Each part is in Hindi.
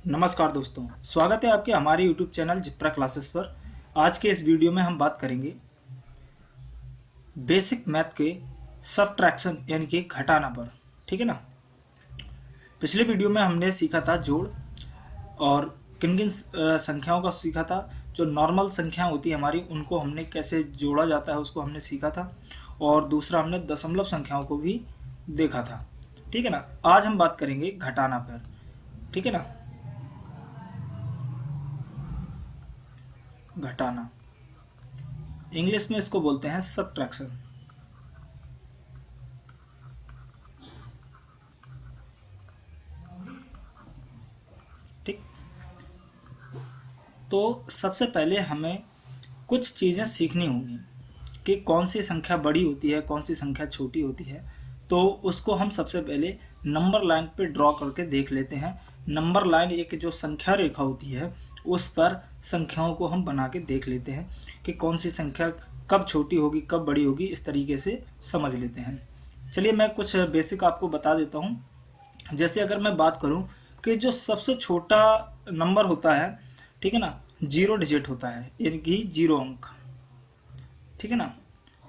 नमस्कार दोस्तों, स्वागत है आपके हमारे YouTube चैनल जिप्रा क्लासेस पर। आज के इस वीडियो में हम बात करेंगे बेसिक मैथ के सबट्रैक्शन यानी कि घटाना पर। ठीक है ना। पिछले वीडियो में हमने सीखा था जोड़ और किन किन संख्याओं का सीखा था। जो नॉर्मल संख्याएं होती है हमारी, उनको हमने कैसे जोड़ा जाता है उसको हमने सीखा था। और दूसरा हमने दशमलव संख्याओं को भी देखा था। ठीक है ना। आज हम बात करेंगे घटाना पर। ठीक है ना। घटाना, इंग्लिश में इसको बोलते हैं सबट्रैक्शन। ठीक। तो सबसे पहले हमें कुछ चीज़ें सीखनी होंगी कि कौन सी संख्या बड़ी होती है, कौन सी संख्या छोटी होती है। तो उसको हम सबसे पहले नंबर लाइन पे ड्रॉ करके देख लेते हैं। नंबर लाइन एक जो संख्या रेखा होती है उस पर संख्याओं को हम बना के देख लेते हैं कि कौन सी संख्या कब छोटी होगी कब बड़ी होगी, इस तरीके से समझ लेते हैं। चलिए मैं कुछ बेसिक आपको बता देता हूँ। जैसे अगर मैं बात करूँ कि जो सबसे छोटा नंबर होता है, ठीक है ना, 0 डिजिट होता है यानी कि 0 अंक। ठीक है ना।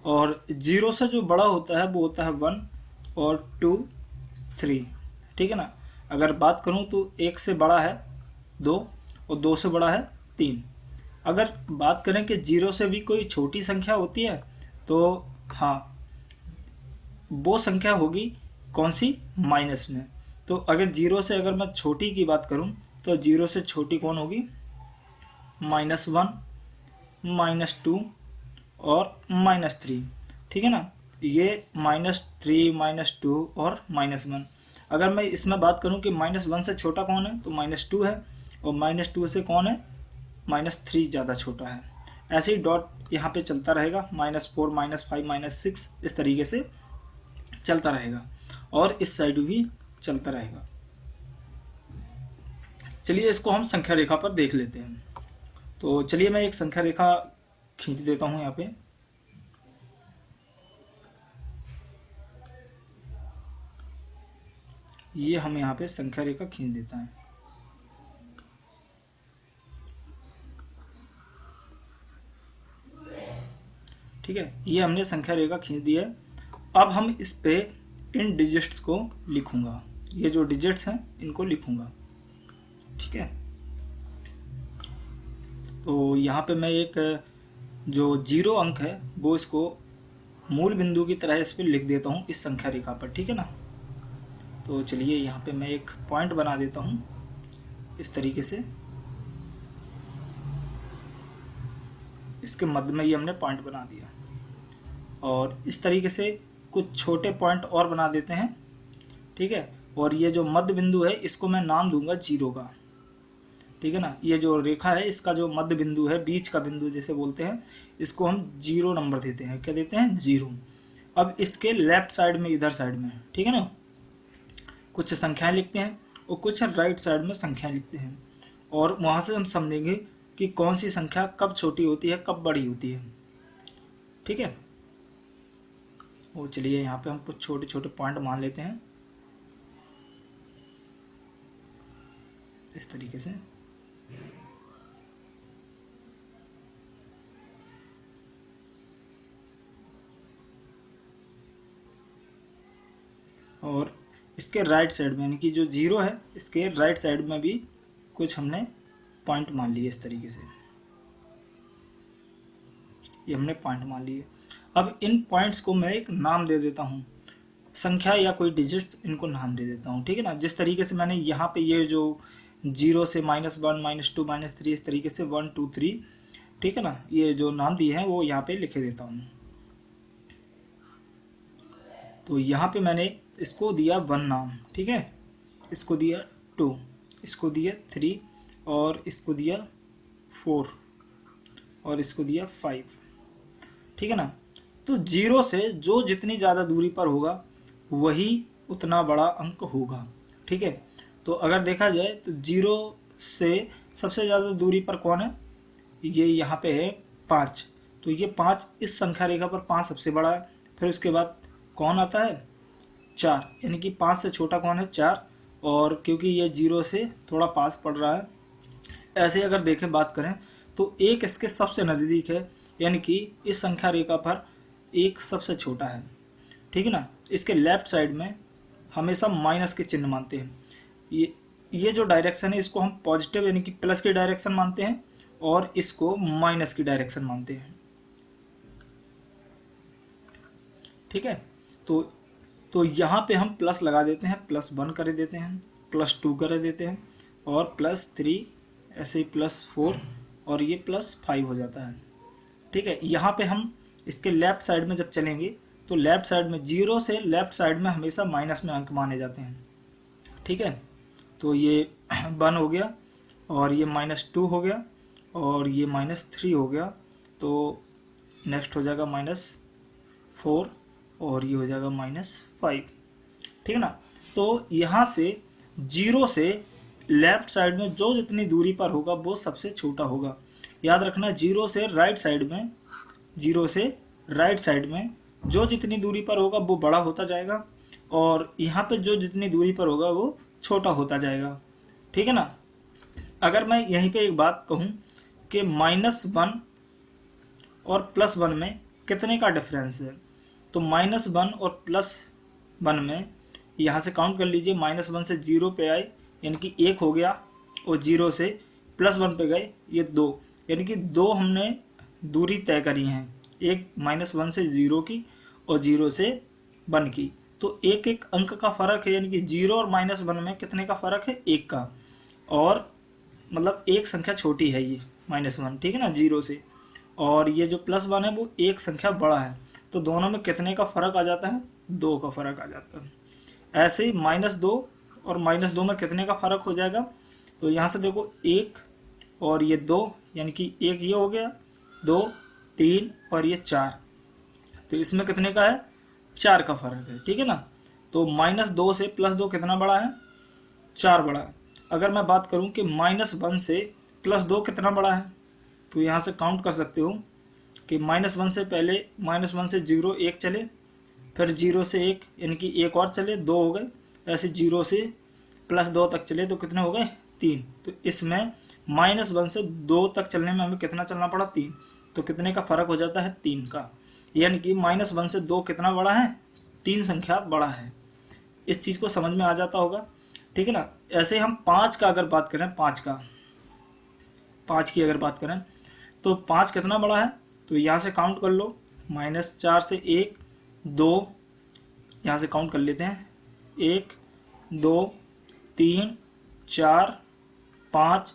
और 0 से जो बड़ा होता है वो होता है 1 और 2, 3। ठीक है ना। अगर बात करूं तो 1 से बड़ा है 2 और 2 से बड़ा है 3। अगर बात करें कि 0 से भी कोई छोटी संख्या होती है तो हाँ, वो संख्या होगी कौन सी, माइनस में। तो अगर 0 से अगर मैं छोटी की बात करूं तो 0 से छोटी कौन होगी, -1, -2 और -3। ठीक है ना। ये -3, -2 और -1। अगर मैं इसमें बात करूं कि -1 से छोटा कौन है तो -2 है, और -2 से कौन है, -3 ज़्यादा छोटा है। ऐसे ही डॉट यहाँ पे चलता रहेगा, -4, -5, -6, इस तरीके से चलता रहेगा। और इस साइड भी चलता रहेगा। चलिए इसको हम संख्या रेखा पर देख लेते हैं। तो चलिए मैं एक संख्या रेखा खींच देता हूँ यहाँ पे। ये हम यहाँ पे संख्या रेखा खींच देता है। ठीक है, ये हमने संख्या रेखा खींच दी है। अब हम इस पे इन डिजिट्स को लिखूंगा। ये जो डिजिट्स हैं इनको लिखूंगा। ठीक है। तो यहाँ पे मैं एक जो 0 अंक है वो इसको मूल बिंदु की तरह इस पर लिख देता हूँ इस संख्या रेखा पर। ठीक है ना। तो चलिए यहाँ पे मैं एक पॉइंट बना देता हूँ इस तरीके से। इसके मध्य में ये हमने पॉइंट बना दिया। और इस तरीके से कुछ छोटे पॉइंट और बना देते हैं। ठीक है। और ये जो मध्य बिंदु है इसको मैं नाम दूंगा 0 का। ठीक है ना। ये जो रेखा है इसका जो मध्य बिंदु है, बीच का बिंदु जैसे बोलते हैं, इसको हम 0 नंबर देते हैं। क्या देते हैं, 0। अब इसके लेफ्ट साइड में, इधर साइड में, ठीक है ना, कुछ संख्याएं लिखते हैं और कुछ राइट साइड में संख्याएं लिखते हैं। और वहाँ से हम समझेंगे कि कौन सी संख्या कब छोटी होती है कब बड़ी होती है। ठीक है। और चलिए यहाँ पे हम कुछ छोटे छोटे पॉइंट मान लेते हैं इस तरीके से। और इसके राइट साइड में यानी कि जो 0 है इसके राइट साइड में भी कुछ हमने पॉइंट मान लिए इस तरीके से। ये हमने पॉइंट मान लिए। अब इन पॉइंट्स को मैं एक नाम दे देता हूँ, संख्या या कोई डिजिट्स, इनको नाम दे देता हूँ। ठीक है ना। जिस तरीके से मैंने यहाँ पे ये जो 0 से -1, -2, -3, इस तरीके से 1, 2, 3, ठीक है ना, ये जो नाम दिए हैं वो यहाँ पे लिखे देता हूँ। तो यहाँ पे मैंने इसको दिया 1 नाम। ठीक है। इसको दिया 2, इसको दिया 3, और इसको दिया 4, और इसको दिया 5। ठीक है ना। तो 0 से जो जितनी ज़्यादा दूरी पर होगा वही उतना बड़ा अंक होगा। ठीक है। तो अगर देखा जाए तो 0 से सबसे ज़्यादा दूरी पर कौन है, ये यहाँ पे है 5। तो ये 5, इस संख्या रेखा पर 5 सबसे बड़ा है। फिर उसके बाद कौन आता है, 4, यानी कि 5 से छोटा कौन है, 4। और क्योंकि ये 0 से थोड़ा पास पड़ रहा है, ऐसे अगर देखें बात करें तो 1 इसके सबसे नज़दीक है, यानी कि इस संख्या रेखा पर 1 सबसे छोटा है। ठीक है ना। इसके लेफ्ट साइड में हमेशा माइनस के चिन्ह मानते हैं। ये जो डायरेक्शन है इसको हम पॉजिटिव यानी कि प्लस की डायरेक्शन मानते हैं, और इसको माइनस की डायरेक्शन मानते हैं। ठीक है। तो यहाँ पे हम प्लस लगा देते हैं, +1 कर देते हैं, +2 कर देते हैं, और +3, ऐसे ही +4, और ये +5 हो जाता है। ठीक है। यहाँ पे हम इसके लेफ्ट साइड में जब चलेंगे तो लेफ्ट साइड में 0 से लेफ्ट साइड में हमेशा माइनस में अंक माने जाते हैं। ठीक है। तो ये 1 हो गया, और ये -2 हो गया, और ये -3 हो गया। तो नेक्स्ट हो जाएगा -4, और ये हो जाएगा -5। ठीक है ना। तो यहाँ से 0 से लेफ्ट साइड में जो जितनी दूरी पर होगा वो सबसे छोटा होगा। याद रखना, 0 से राइट साइड में जो जितनी दूरी पर होगा वो बड़ा होता जाएगा, और यहाँ पे जो जितनी दूरी पर होगा वो छोटा होता जाएगा। ठीक है ना। अगर मैं यहीं पे एक बात कहूँ कि -1 और +1 में कितने का डिफरेंस है, तो -1 और +1 में यहाँ से काउंट कर लीजिए। -1 से 0 पे आए यानी कि 1 हो गया, और 0 से +1 पे गए ये 2, यानी कि 2 हमने दूरी तय करी हैं, एक -1 से 0 की और 0 से 1 की। तो एक एक अंक का फ़र्क है, यानी कि 0 और -1 में कितने का फ़र्क है, 1 का। और मतलब एक संख्या छोटी है ये -1, ठीक है ना, 0 से। और ये जो +1 है वो एक संख्या बड़ा है, तो दोनों में कितने का फ़र्क आ जाता है, 2 का फ़र्क आ जाता है। ऐसे ही -2 और -2 में कितने का फ़र्क हो जाएगा, तो यहाँ से देखो 1 और ये 2, यानी कि 1 ये हो गया, 2, 3 और ये 4, तो इसमें कितने का है, 4 का फ़र्क है। ठीक है ना। तो -2 से +2 कितना बड़ा है, 4 बड़ा है। अगर मैं बात करूं कि -1 से +2 कितना बड़ा है, तो यहाँ से काउंट कर सकते हो कि -1 से पहले -1 से 0 1 चले, फिर 0 से 1 यानी कि 1 और चले, 2 हो गए। ऐसे 0 से +2 तक चले तो कितने हो गए, 3। तो इसमें -1 से 2 तक चलने में हमें कितना चलना पड़ा, 3। तो कितने का फ़र्क हो जाता है, 3 का। यानी कि -1 से 2 कितना बड़ा है, 3 संख्या बड़ा है। इस चीज़ को समझ में आ जाता होगा। ठीक है ना। ऐसे हम 5 का अगर बात करें, 5 की अगर बात करें तो 5 कितना बड़ा है, तो यहाँ से काउंट कर लो, -4 से 1, 2, यहाँ से काउंट कर लेते हैं, 1, 2, 3, 4, 5,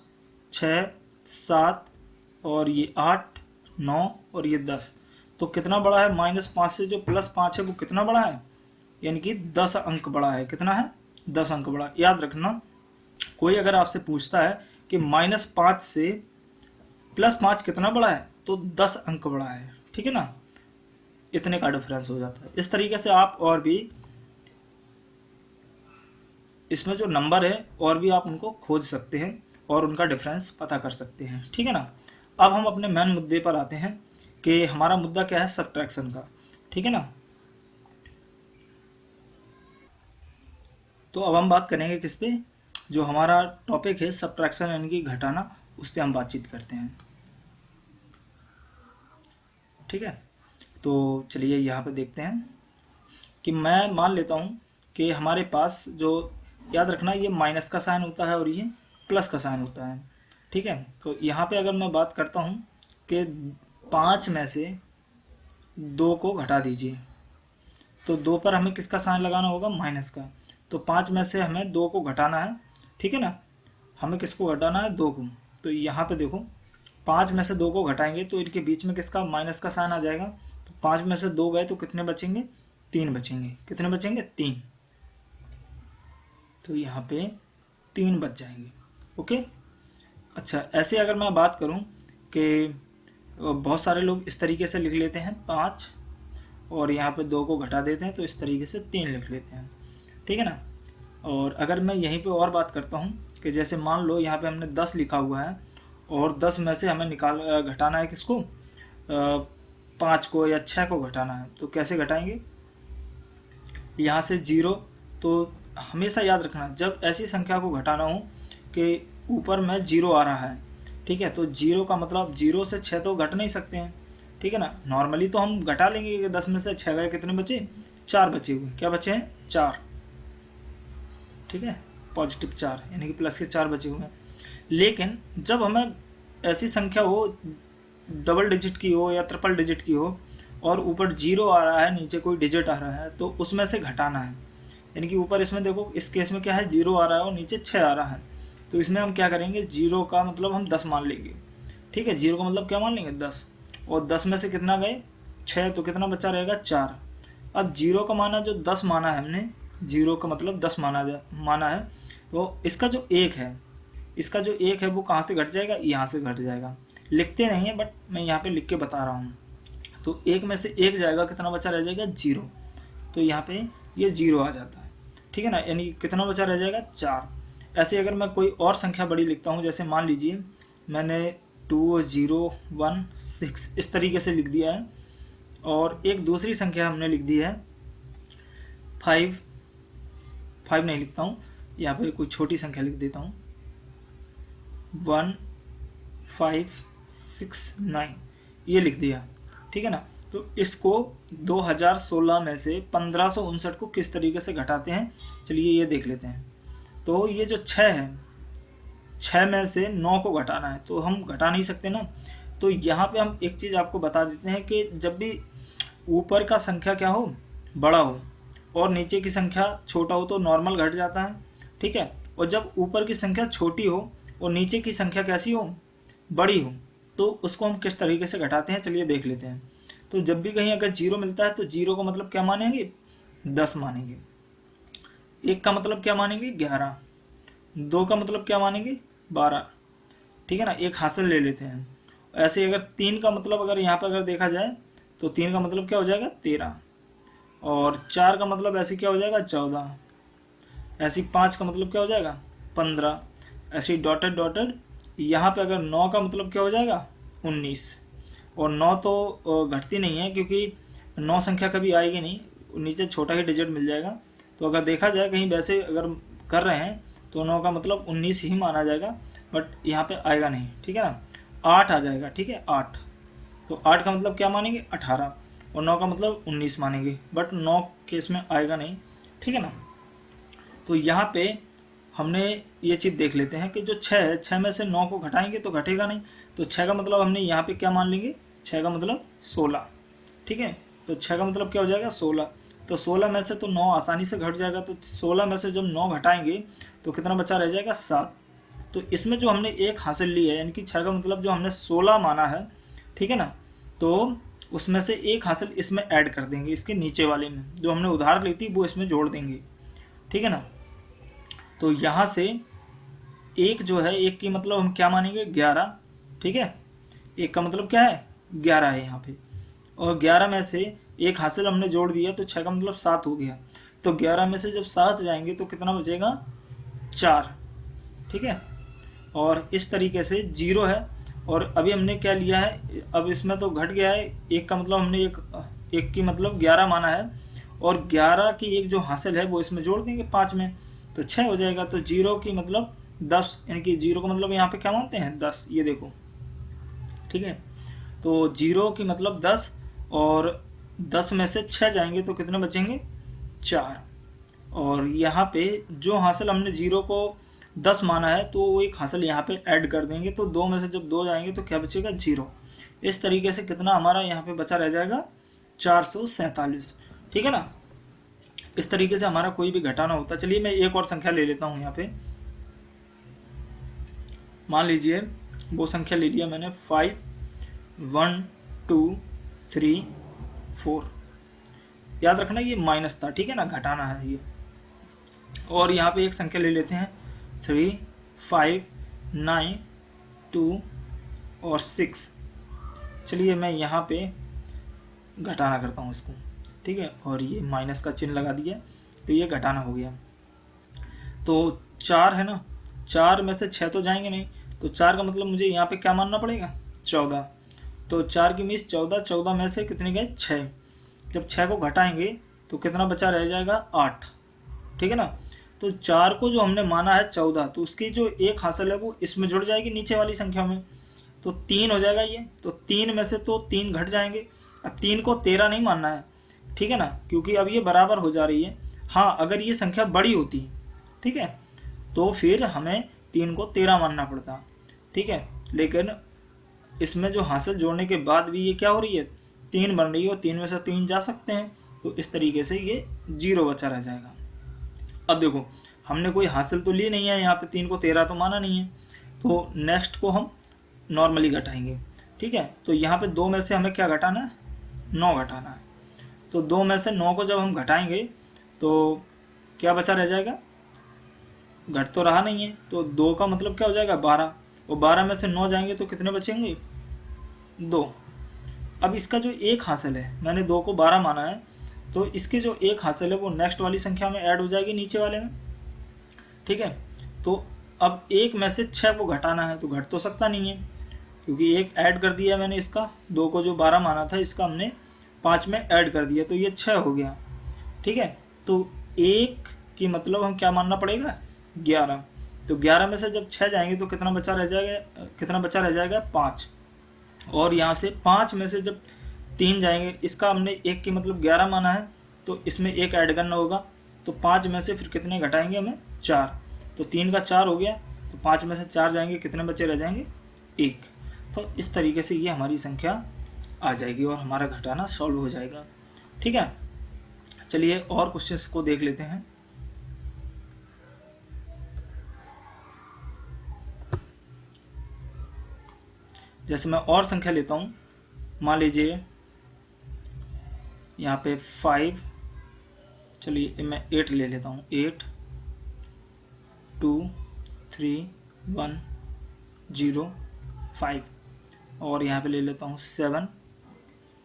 6, 7 और ये 8, 9 और ये 10। तो कितना बड़ा है, -5 से जो +5 है वो कितना बड़ा है, यानी कि 10 अंक बड़ा है। कितना है, 10 अंक बड़ा। याद रखना, कोई अगर आपसे पूछता है कि -5 से +5 कितना बड़ा है, तो 10 अंक बड़ा है। ठीक है ना। इतने का डिफरेंस हो जाता है। इस तरीके से आप और भी इसमें जो नंबर है और भी आप उनको खोज सकते हैं और उनका डिफरेंस पता कर सकते हैं। ठीक है ना। अब हम अपने मेन मुद्दे पर आते हैं कि हमारा मुद्दा क्या है, सब्ट्रैक्शन का। ठीक है ना। तो अब हम बात करेंगे किस पे, जो हमारा टॉपिक है सब्ट्रैक्शन यानी कि घटाना, उस पर हम बातचीत करते हैं। ठीक है। तो चलिए यहाँ पे देखते हैं कि मैं मान लेता हूँ कि हमारे पास जो, याद रखना, ये माइनस का साइन होता है और ये प्लस का साइन होता है। ठीक है। तो यहाँ पे अगर मैं बात करता हूँ कि 5 में से 2 को घटा दीजिए, तो 2 पर हमें किसका साइन लगाना होगा, माइनस का। तो 5 में से हमें 2 को घटाना है। ठीक है ना। हमें किसको घटाना है, 2 को। तो यहाँ पे देखो, 5 में से 2 को घटाएंगे तो इनके बीच में किसका, माइनस का साइन आ जाएगा। तो 5 में से 2 गए तो कितने बचेंगे, 3 बचेंगे। कितने बचेंगे, 3। तो यहाँ पे 3 बच जाएंगे। ओके। अच्छा, ऐसे अगर मैं बात करूँ कि बहुत सारे लोग इस तरीके से लिख लेते हैं 5 और यहाँ पे 2 को घटा देते हैं, तो इस तरीके से 3 लिख लेते हैं। ठीक है ना। और अगर मैं यहीं पे और बात करता हूँ कि जैसे मान लो यहाँ पे हमने 10 लिखा हुआ है और 10 में से हमें घटाना है किसको, 5 को या 6 को घटाना है। तो कैसे घटाएंगे, यहाँ से 0, तो हमेशा याद रखना, जब ऐसी संख्या को घटाना हो कि ऊपर में 0 आ रहा है, ठीक है, तो 0 का मतलब 0 से 6 तो घट नहीं सकते हैं, ठीक है ना। नॉर्मली तो हम घटा लेंगे कि 10 में से 6 गए, कितने बचे, 4 बचे हुए, क्या बचे हैं, 4, ठीक है, पॉजिटिव 4 यानी कि प्लस के 4 बचे हुए हैं। लेकिन जब हमें ऐसी संख्या हो डबल डिजिट की हो या ट्रिपल डिजिट की हो और ऊपर 0 आ रहा है, नीचे कोई डिजिट आ रहा है, तो उसमें से घटाना है। यानी कि ऊपर इसमें देखो, इस केस में क्या है, 0 आ रहा है और नीचे 6 आ रहा है, तो इसमें हम क्या करेंगे, 0 का मतलब हम 10 मान लेंगे, ठीक है, 0 का मतलब क्या मान लेंगे, 10, और 10 में से कितना गए, 6, तो कितना बचा रहेगा, 4। अब 0 का माना जो 10 माना है हमने, 0 का मतलब 10 माना है, तो इसका जो 1 है, इसका जो 1 है वो कहाँ से घट जाएगा, यहाँ से घट जाएगा। लिखते नहीं है बट मैं यहाँ पे लिख के बता रहा हूँ। तो 1 में से 1 जाएगा, कितना बचा रह जाएगा, 0, तो यहाँ पे ये 0 आ जाता है, ठीक है ना, यानी कितना बचा रह जाएगा, 4। ऐसे अगर मैं कोई और संख्या बड़ी लिखता हूँ, जैसे मान लीजिए मैंने 2016 इस तरीके से लिख दिया है, और एक दूसरी संख्या हमने लिख दी है 5 नहीं लिखता हूँ, यहाँ पे कोई छोटी संख्या लिख देता हूँ 1569, ये लिख दिया, ठीक है ना। तो इसको 2016 में से 1559 को किस तरीके से घटाते हैं, चलिए ये देख लेते हैं। तो ये जो 6 है, 6 में से 9 को घटाना है, तो हम घटा नहीं सकते ना। तो यहाँ पे हम एक चीज़ आपको बता देते हैं कि जब भी ऊपर का संख्या क्या हो, बड़ा हो, और नीचे की संख्या छोटा हो, तो नॉर्मल घट जाता है, ठीक है। और जब ऊपर की संख्या छोटी हो और नीचे की संख्या कैसी हो, बड़ी हो, तो उसको हम किस तरीके से घटाते हैं, चलिए देख लेते हैं। तो जब भी कहीं अगर 0 मिलता है तो 0 का मतलब क्या मानेंगे, 10 मानेंगे। 1 का मतलब क्या मानेंगे, 11। 2 का मतलब क्या मानेंगे, 12, ठीक है ना, एक हासिल ले लेते हैं। ऐसे अगर 3 का मतलब अगर यहाँ पर अगर देखा जाए तो 3 का मतलब क्या हो जाएगा, 13, और 4 का मतलब ऐसे क्या हो जाएगा, 14, ऐसी 5 का मतलब क्या हो जाएगा, 15, ऐसी डॉटेड डॉटेड। यहाँ पे अगर 9 का मतलब क्या हो जाएगा, 19, और 9 तो घटती नहीं है क्योंकि 9 संख्या कभी आएगी नहीं, नीचे छोटा ही डिजिट मिल जाएगा। तो अगर देखा जाए कहीं वैसे अगर कर रहे हैं तो 9 का मतलब 19 ही माना जाएगा, बट यहाँ पे आएगा नहीं, ठीक है ना। 8 आ जाएगा, ठीक है, 8, तो 8 का मतलब क्या मानेंगे, 18, और 9 का मतलब 19 मानेंगे, बट 9 केस में आएगा नहीं, ठीक है ना। तो यहाँ पे हमने ये चीज़ देख लेते हैं कि जो 6 है, 6 में से 9 को घटाएंगे तो घटेगा नहीं, तो 6 का मतलब हमने यहाँ पे क्या मान लेंगे, 6 का मतलब 16, ठीक है। तो 6 का मतलब क्या हो जाएगा, 16, तो 16 में से तो 9 आसानी से घट जाएगा, तो 16 में से जब 9 घटाएंगे तो कितना बचा रह जाएगा, 7। तो इसमें जो हमने 1 हासिल ली है, यानी कि 6 का मतलब जो हमने 16 माना है, ठीक है ना, तो उसमें से 1 हासिल इसमें ऐड कर देंगे, इसके नीचे वाले में जो हमने उधार ली थी वो इसमें जोड़ देंगे, ठीक है ना। तो यहाँ से 1 जो है, 1 की मतलब हम क्या मानेंगे, 11, ठीक है, 1 का मतलब क्या है, 11 है यहाँ पे, और 11 में से 1 हासिल हमने जोड़ दिया तो 6 का मतलब 7 हो गया। तो 11 में से जब 7 जाएंगे तो कितना बचेगा, 4, ठीक है। और इस तरीके से 0 है, और अभी हमने क्या लिया है, अब इसमें तो घट गया है, 1 का मतलब हमने एक की मतलब 11 माना है, और 11 की एक जो हासिल है वो इसमें जोड़ देंगे 5 में, तो 6 हो जाएगा। तो 0 की मतलब 10, यानी कि 0 का मतलब यहाँ पे क्या मानते हैं, 10, ये देखो, ठीक है। तो 0 की मतलब 10, और 10 में से 6 जाएंगे तो कितने बचेंगे, 4, और यहाँ पे जो हासिल हमने 0 को 10 माना है तो वो एक हासिल यहाँ पे ऐड कर देंगे, तो 2 में से जब 2 जाएंगे तो क्या बचेगा, 0। इस तरीके से कितना हमारा यहाँ पे बचा रह जाएगा, 447, ठीक है ना। इस तरीके से हमारा कोई भी घटाना होता है। चलिए मैं एक और संख्या ले लेता हूँ यहाँ पे, मान लीजिए वो संख्या ले लिया मैंने 5 1 2 3 4, याद रखना ये माइनस था, ठीक है ना, घटाना है ये। और यहाँ पे एक संख्या ले लेते हैं 3 5 9 2 और 6। चलिए मैं यहाँ पे घटाना करता हूँ इसको, ठीक है, और ये माइनस का चिन्ह लगा दिया, तो ये घटाना हो गया। तो 4 है ना, 4 में से 6 तो जाएंगे नहीं, तो 4 का मतलब मुझे यहाँ पे क्या मानना पड़ेगा, 14। तो 4 की मिस 14, 14 में से कितने गए, 6। जब 6 को घटाएंगे तो कितना बचा रह जाएगा, 8, ठीक है ना। तो 4 को जो हमने माना है 14, तो उसकी जो एक हासिल है वो इसमें जुड़ जाएगी नीचे वाली संख्या में, तो 3 हो जाएगा ये। तो 3 में से तो 3 घट जाएंगे। अब 3 को 13 नहीं मानना है, ठीक है ना, क्योंकि अब ये बराबर हो जा रही है। हाँ, अगर ये संख्या बड़ी होती, ठीक है, तो फिर हमें 3 को 13 मानना पड़ता, ठीक है। लेकिन इसमें जो हासिल जोड़ने के बाद भी ये क्या हो रही है, 3 बन रही है, और 3 में से 3 जा सकते हैं, तो इस तरीके से ये 0 बचा रह जाएगा। अब देखो, हमने कोई हासिल तो ली नहीं है यहाँ पे, 3 को 13 तो माना नहीं है, तो नेक्स्ट को हम नॉर्मली घटाएंगे, ठीक है। तो यहाँ पे 2 में से हमें क्या घटाना है, 9 घटाना है। तो 2 में से 9 को जब हम घटाएंगे तो क्या बचा रह जाएगा, घट तो रहा नहीं है, तो 2 का मतलब क्या हो जाएगा, 12, और 12 में से 9 जाएंगे तो कितने बचेंगे, 2। अब इसका जो एक हासिल है, मैंने 2 को 12 माना है, तो इसके जो एक हासिल है वो नेक्स्ट वाली संख्या में ऐड हो जाएगी नीचे वाले में, ठीक है। तो अब 1 में से 6 को घटाना है, तो घट तो सकता नहीं है, क्योंकि 1 ऐड कर दिया मैंने इसका, 2 को जो 12 माना था इसका हमने 5 में ऐड कर दिया, तो ये 6 हो गया, ठीक है। तो 1 की मतलब हम क्या मानना पड़ेगा, 11। तो 11 में से जब 6 जाएंगे तो कितना बचा रह जाएगा, 5। और यहाँ से 5 में से जब 3 जाएंगे, इसका हमने 1 की मतलब 11 माना है, तो इसमें 1 ऐड करना होगा, तो 5 में से फिर कितने घटाएंगे हमें, 4। तो 3 का 4 हो गया, तो 5 में से 4 जाएंगे, कितने बचे रह जाएंगे, 1। तो इस तरीके से ये हमारी संख्या आ जाएगी और हमारा घटाना सॉल्व हो जाएगा, ठीक है। चलिए और क्वेश्चंस को देख लेते हैं। जैसे मैं और संख्या लेता हूँ, मान लीजिए यहाँ पे 5, चलिए मैं 8 ले लेता हूँ, 8 2 3 1 0 5, और यहाँ पे ले लेता हूँ 7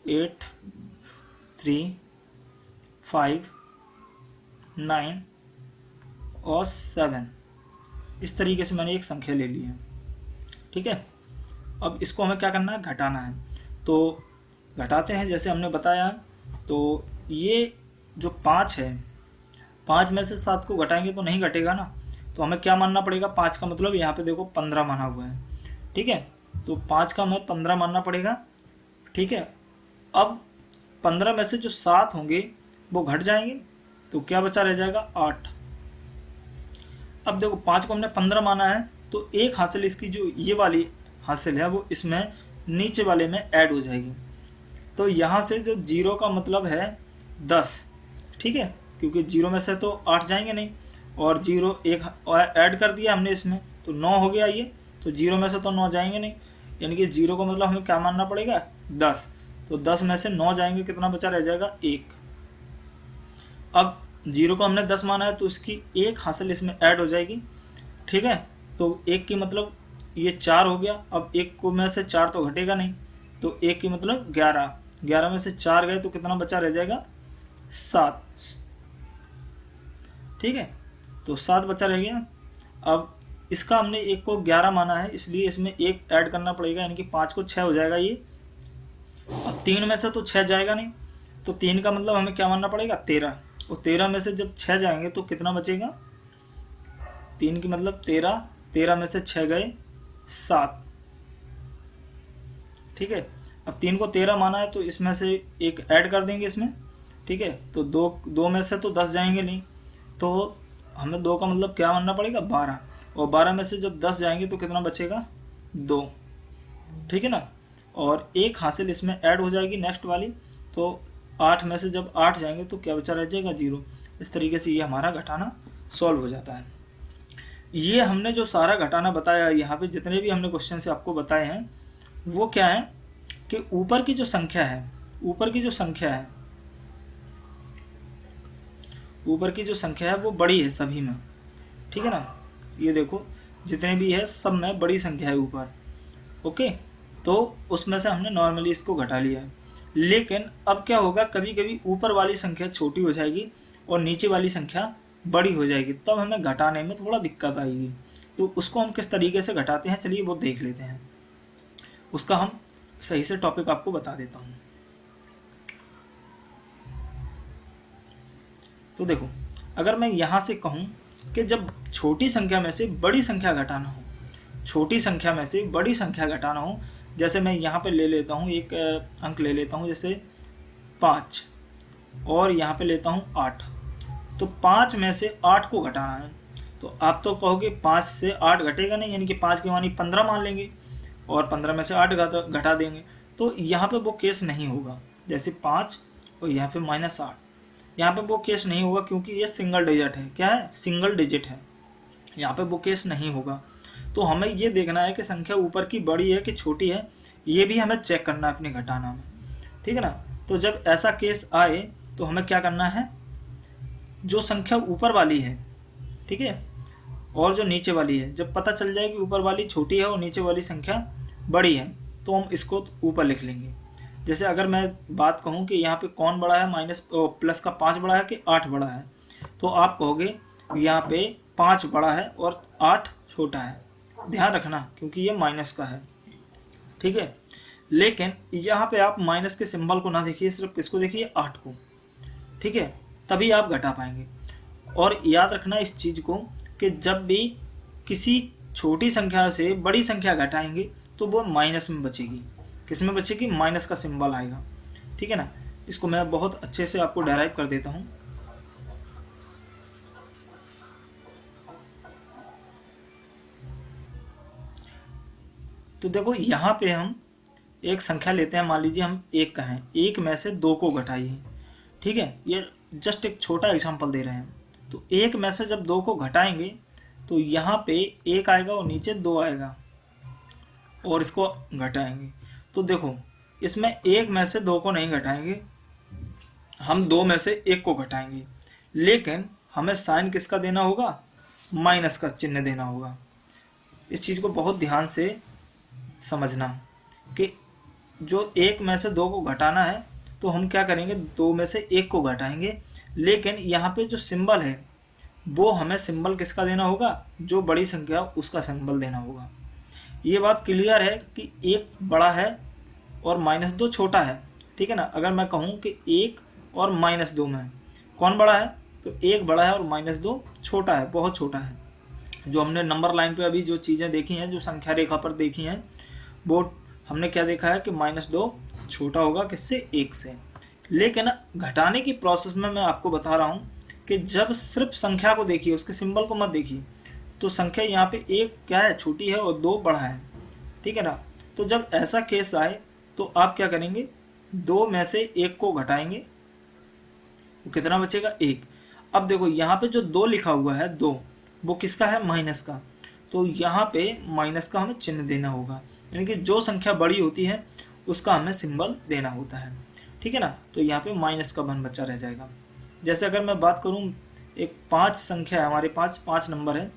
8 3 5 9 और 7। इस तरीके से मैंने एक संख्या ले ली है, ठीक है। अब इसको हमें क्या करना है, घटाना है। तो घटाते हैं, जैसे हमने बताया, तो ये जो 5 है, 5 में से 7 को घटाएंगे तो नहीं घटेगा ना, तो हमें क्या मानना पड़ेगा, 5 का मतलब यहाँ पे देखो 15 माना हुआ है, ठीक है। तो 5 का हमें 15 मानना पड़ेगा, ठीक है। अब 15 में से जो 7 होंगे वो घट जाएंगे, तो क्या बचा रह जाएगा, 8। अब देखो 5 को हमने 15 माना है, तो एक हासिल इसकी जो ये वाली हासिल है वो इसमें नीचे वाले में ऐड हो जाएगी। तो यहाँ से जो 0 का मतलब है 10, ठीक है, क्योंकि 0 में से तो 8 जाएंगे नहीं, और 0 एक ऐड कर दिया हमने इसमें, तो 9 हो गया ये। तो 0 में से तो 9 जाएंगे नहीं, यानी कि 0 का मतलब हमें क्या मानना पड़ेगा, 10। तो 10 में से 9 जाएंगे, कितना बचा रह जाएगा, 1। अब 0 को हमने 10 माना है, तो इसकी एक हासिल इसमें ऐड हो जाएगी, ठीक है। तो 1 की मतलब ये 4 हो गया। अब 1 को में से 4 तो घटेगा नहीं, तो 1 की मतलब 11, 11 में से 4 गए तो कितना बचा रह जाएगा, 7, ठीक है। तो 7 बचा रह गया। अब इसका हमने 1 को 11 माना है, इसलिए इसमें 1 ऐड करना पड़ेगा, यानी कि 5 को 6 हो जाएगा ये। अब 3 में से तो 6 जाएगा नहीं, तो 3 का मतलब हमें क्या मानना पड़ेगा, 13। और 13 में से जब 6 जाएंगे तो कितना बचेगा, 3 की मतलब 13, 13 में से 6 गए 7, ठीक है। अब 3 को 13 माना है, तो इसमें से 1 ऐड कर देंगे इसमें, ठीक है। तो 2 में से तो 10 जाएंगे नहीं, तो हमें 2 का मतलब क्या मानना पड़ेगा, 12। और 12 में से जब 10 जाएंगे तो कितना बचेगा, 2, ठीक है ना। और एक हासिल इसमें ऐड हो जाएगी नेक्स्ट वाली, तो 8 में से जब 8 जाएंगे तो क्या बचा रह जाएगा, 0। इस तरीके से ये हमारा घटाना सॉल्व हो जाता है। ये हमने जो सारा घटाना बताया, यहाँ पे जितने भी हमने क्वेश्चन से आपको बताए हैं, वो क्या है कि ऊपर की जो संख्या है, ऊपर की जो संख्या है वो बड़ी है सभी में, ठीक है ना। ये देखो जितने भी है सब में बड़ी संख्या है ऊपर, ओके। तो उसमें से हमने नॉर्मली इसको घटा लिया है। लेकिन अब क्या होगा, कभी कभी ऊपर वाली संख्या छोटी हो जाएगी और नीचे वाली संख्या बड़ी हो जाएगी, तब हमें घटाने में थोड़ा दिक्कत आएगी। तो उसको हम किस तरीके से घटाते हैं, चलिए वो देख लेते हैं। उसका हम सही से टॉपिक आपको बता देता हूँ। तो देखो, अगर मैं यहाँ से कहूँ कि जब छोटी संख्या में से बड़ी संख्या घटाना हो, छोटी संख्या में से बड़ी संख्या घटाना हो, जैसे मैं यहाँ पे ले लेता हूँ एक अंक ले लेता हूँ जैसे 5 और यहाँ पे लेता हूँ 8, तो 5 में से 8 को घटाना है। तो आप तो कहोगे 5 से 8 घटेगा नहीं, यानी कि 5 की मानी 15 मान लेंगे और 15 में से 8 घटा देंगे। तो यहाँ पे वो केस नहीं होगा, जैसे 5 और यहाँ पे -8, यहाँ पे वो केस नहीं होगा क्योंकि ये सिंगल डिजिट है। क्या है? सिंगल डिजिट है, यहाँ पे वो केस नहीं होगा। तो हमें ये देखना है कि संख्या ऊपर की बड़ी है कि छोटी है, ये भी हमें चेक करना है अपने घटाना में, ठीक है ना। तो जब ऐसा केस आए तो हमें क्या करना है, जो संख्या ऊपर वाली है, ठीक है, और जो नीचे वाली है, जब पता चल जाए कि ऊपर वाली छोटी है और नीचे वाली संख्या बड़ी है, तो हम इसको ऊपर लिख लेंगे। जैसे अगर मैं बात कहूँ कि यहाँ पे कौन बड़ा है, प्लस का 5 बड़ा है कि 8 बड़ा है, तो आप कहोगे यहाँ पे 5 बड़ा है और 8 छोटा है। ध्यान रखना क्योंकि ये माइनस का है, ठीक है। लेकिन यहाँ पे आप माइनस के सिंबल को ना देखिए, सिर्फ किसको देखिए, 8 को, ठीक है, तभी आप घटा पाएंगे। और याद रखना इस चीज़ को कि जब भी किसी छोटी संख्या से बड़ी संख्या घटाएंगे तो वो माइनस में बचेगी। किस में बचेगी? माइनस का सिंबल आएगा, ठीक है ना। इसको मैं बहुत अच्छे से आपको डेराइव कर देता हूँ। तो देखो यहाँ पे हम एक संख्या लेते हैं, मान लीजिए हम 1 का है, 1 में से 2 को घटाइए, ठीक है। ये जस्ट एक छोटा एग्जांपल दे रहे हैं। तो 1 में से जब 2 को घटाएंगे तो यहाँ पे 1 आएगा और नीचे 2 आएगा और इसको घटाएंगे। तो देखो इसमें 1 में से 2 को नहीं घटाएंगे, हम 2 में से 1 को घटाएंगे, लेकिन हमें साइन किसका देना होगा? माइनस का चिन्ह देना होगा। इस चीज़ को बहुत ध्यान से समझना कि जो 1 में से 2 को घटाना है तो हम क्या करेंगे, 2 में से 1 को घटाएंगे, लेकिन यहाँ पे जो सिंबल है वो हमें सिंबल किसका देना होगा? जो बड़ी संख्या उसका सिंबल देना होगा। ये बात क्लियर है कि 1 बड़ा है और -2 छोटा है, ठीक है ना। अगर मैं कहूँ कि 1 और -2 में कौन बड़ा है, तो 1 बड़ा है और -2 छोटा है, बहुत छोटा है। जो हमने नंबर लाइन पे अभी जो चीज़ें देखी हैं, जो संख्या रेखा पर देखी हैं, वो हमने क्या देखा है कि -2 छोटा होगा किससे? 1 से। लेकिन घटाने की प्रोसेस में मैं आपको बता रहा हूँ कि जब सिर्फ संख्या को देखिए, उसके सिंबल को मत देखिए, तो संख्या यहाँ पे 1 क्या है? छोटी है और 2 बड़ा है, ठीक है ना। तो जब ऐसा केस आए तो आप क्या करेंगे, 2 में से 1 को घटाएंगे, तो कितना बचेगा? 1। अब देखो यहाँ पे जो 2 लिखा हुआ है, 2, वो किसका है? माइनस का। तो यहाँ पे माइनस का हमें चिन्ह देना होगा, यानी कि जो संख्या बड़ी होती है उसका हमें सिंबल देना होता है, ठीक है ना। तो यहाँ पे माइनस का वन बचा रह जाएगा। जैसे अगर मैं बात करूँ, एक 5 संख्या है हमारे पास, 5 नंबर है,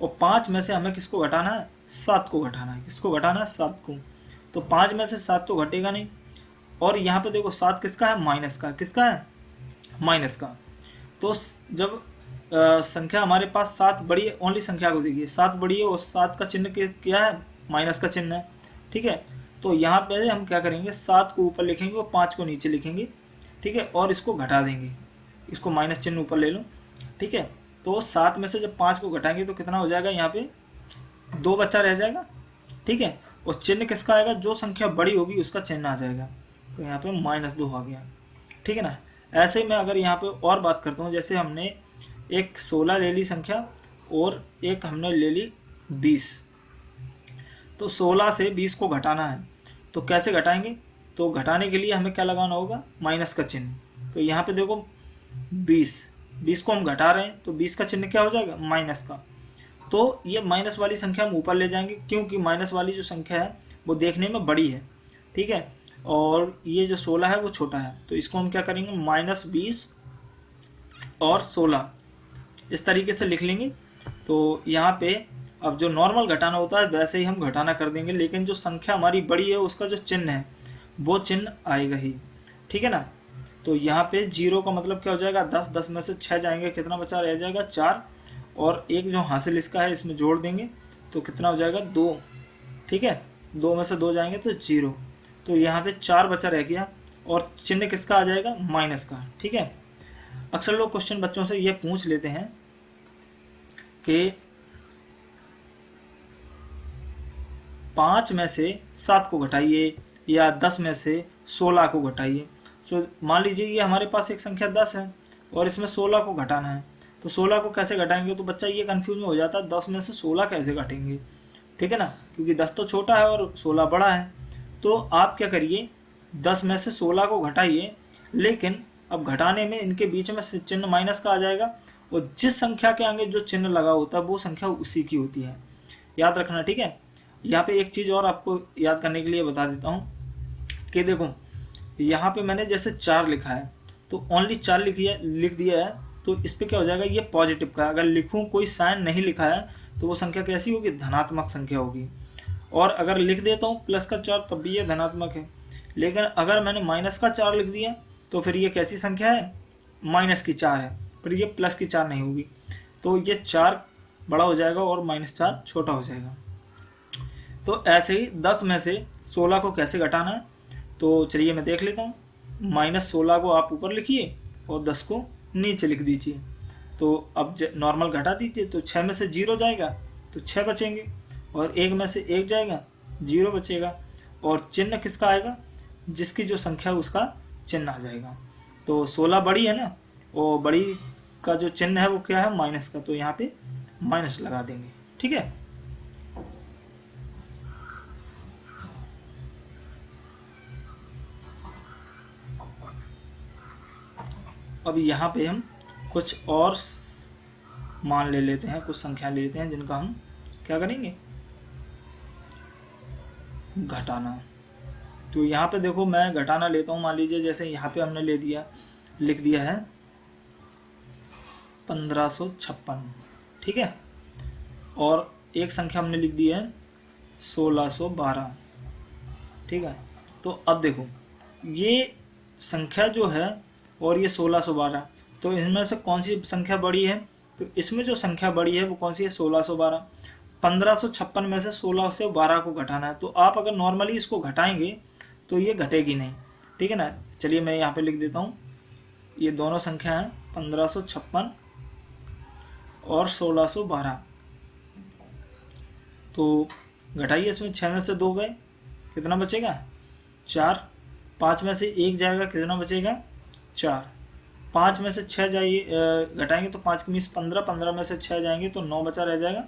और 5 में से हमें किसको घटाना है? 7 को घटाना है। किसको घटाना है? 7 को। तो 5 में से 7 तो घटेगा नहीं, और यहाँ पे देखो 7 किसका है? माइनस का। किसका है? माइनस का। तो जब संख्या हमारे पास 7 बड़ी है, ओनली संख्या को देखिए, 7 बड़ी है और 7 का चिन्ह क्या है? माइनस का चिन्ह है, ठीक है। तो यहाँ पे हम क्या करेंगे, 7 को ऊपर लिखेंगे और 5 को नीचे लिखेंगे, ठीक है, और इसको घटा देंगे, इसको माइनस चिन्ह ऊपर ले लो, ठीक है। तो 7 में से जब 5 को घटाएंगे तो कितना हो जाएगा? यहाँ पे 2 बच्चा रह जाएगा, ठीक है। और चिन्ह किसका आएगा? जो संख्या बड़ी होगी उसका चिन्ह आ जाएगा। तो यहाँ पे -2 आ गया, ठीक है ना। ऐसे ही मैं अगर यहाँ पे और बात करता हूँ, जैसे हमने एक 16 ले ली संख्या और एक हमने ले ली 20, तो 16 से 20 को घटाना है, तो कैसे घटाएंगे? तो घटाने के लिए हमें क्या लगाना होगा? माइनस का चिन्ह। तो यहाँ पे देखो 20 को हम घटा रहे हैं, तो 20 का चिन्ह क्या हो जाएगा? माइनस का। तो ये माइनस वाली संख्या हम ऊपर ले जाएंगे, क्योंकि माइनस वाली जो संख्या है वो देखने में बड़ी है, ठीक है, और ये जो 16 है वो छोटा है। तो इसको हम क्या करेंगे? -20 और 16 इस तरीके से लिख लेंगे। तो यहाँ पे अब जो नॉर्मल घटाना होता है वैसे ही हम घटाना कर देंगे, लेकिन जो संख्या हमारी बड़ी है उसका जो चिन्ह है वो चिन्ह आएगा ही, ठीक है ना। तो यहाँ पे 0 का मतलब क्या हो जाएगा? 10 में से 6 जाएंगे, कितना बचा रह जाएगा? 4, और एक जो हासिल इसका है इसमें जोड़ देंगे तो कितना हो जाएगा? 2, ठीक है। 2 में से 2 जाएंगे तो 0, तो यहाँ पे 4 बचा रह गया, और चिन्ह किसका आ जाएगा? माइनस का, ठीक है। अक्सर लोग क्वेश्चन बच्चों से ये पूछ लेते हैं कि 5 में से 7 को घटाइए या 10 में से 16 को घटाइए। तो मान लीजिए ये हमारे पास एक संख्या 10 है और इसमें 16 को घटाना है, तो 16 को कैसे घटाएंगे? तो बच्चा ये कंफ्यूज हो जाता है 10 में से 16 कैसे घटेंगे, ठीक है ना, क्योंकि 10 तो छोटा है और 16 बड़ा है। तो आप क्या करिए, 10 में से 16 को घटाइए, लेकिन अब घटाने में इनके बीच में चिन्ह माइनस का आ जाएगा और जिस संख्या के आगे जो चिन्ह लगा होता है वो संख्या उसी की होती है, याद रखना, ठीक है। यहाँ पे एक चीज़ और आपको याद करने के लिए बता देता हूँ कि देखो यहाँ पे मैंने जैसे 4 लिखा है तो ओनली 4 लिख दिया है, तो इस पर क्या हो जाएगा, ये पॉजिटिव का। अगर लिखूँ कोई साइन नहीं लिखा है तो वो संख्या कैसी होगी, धनात्मक संख्या होगी। और अगर लिख देता हूँ प्लस का 4 तब भी ये धनात्मक है, लेकिन अगर मैंने माइनस का 4 लिख दिया तो फिर ये कैसी संख्या है, माइनस की 4 है, फिर ये प्लस की 4 नहीं होगी। तो ये 4 बड़ा हो जाएगा और -4 छोटा हो जाएगा। तो ऐसे ही 10 में से 16 को कैसे घटाना है, तो चलिए मैं देख लेता हूँ। -16 को आप ऊपर लिखिए और 10 को नीचे लिख दीजिए। तो अब नॉर्मल घटा दीजिए, तो 6 में से 0 जाएगा तो 6 बचेंगे, और 1 में से 1 जाएगा 0 बचेगा, और चिन्ह किसका आएगा, जिसकी जो संख्या उसका चिन्ह आ जाएगा। तो 16 बड़ी है ना, वो बड़ी का जो चिन्ह है वो क्या है, माइनस का, तो यहाँ पे माइनस लगा देंगे, ठीक है। अब यहाँ पे हम कुछ और मान ले लेते हैं, कुछ संख्या ले लेते हैं जिनका हम क्या करेंगे, घटाना। तो यहाँ पे देखो मैं घटाना लेता हूँ, मान लीजिए जैसे यहाँ पे हमने लिख दिया है 1556, ठीक है, और एक संख्या हमने लिख दी है 1612, ठीक है। तो अब देखो ये संख्या जो है और ये 1612, तो इनमें से कौन सी संख्या बड़ी है, तो इसमें जो संख्या बड़ी है वो कौन सी है, 1612। 1556 में से 16 से 12 को घटाना है, तो आप अगर नॉर्मली इसको घटाएंगे तो ये घटेगी नहीं, ठीक है ना। चलिए मैं यहाँ पे लिख देता हूँ, ये दोनों संख्या हैं 1556 और 1612। तो घटाइए, इसमें 6 में से 2 गए, कितना बचेगा, 4। 5 में से 1 जाएगा, कितना बचेगा, 4। 5 में से 6 जाइए, घटाएंगे तो 5 की 15, 15 में से 6 जाएंगे तो 9 बचा रह जाएगा।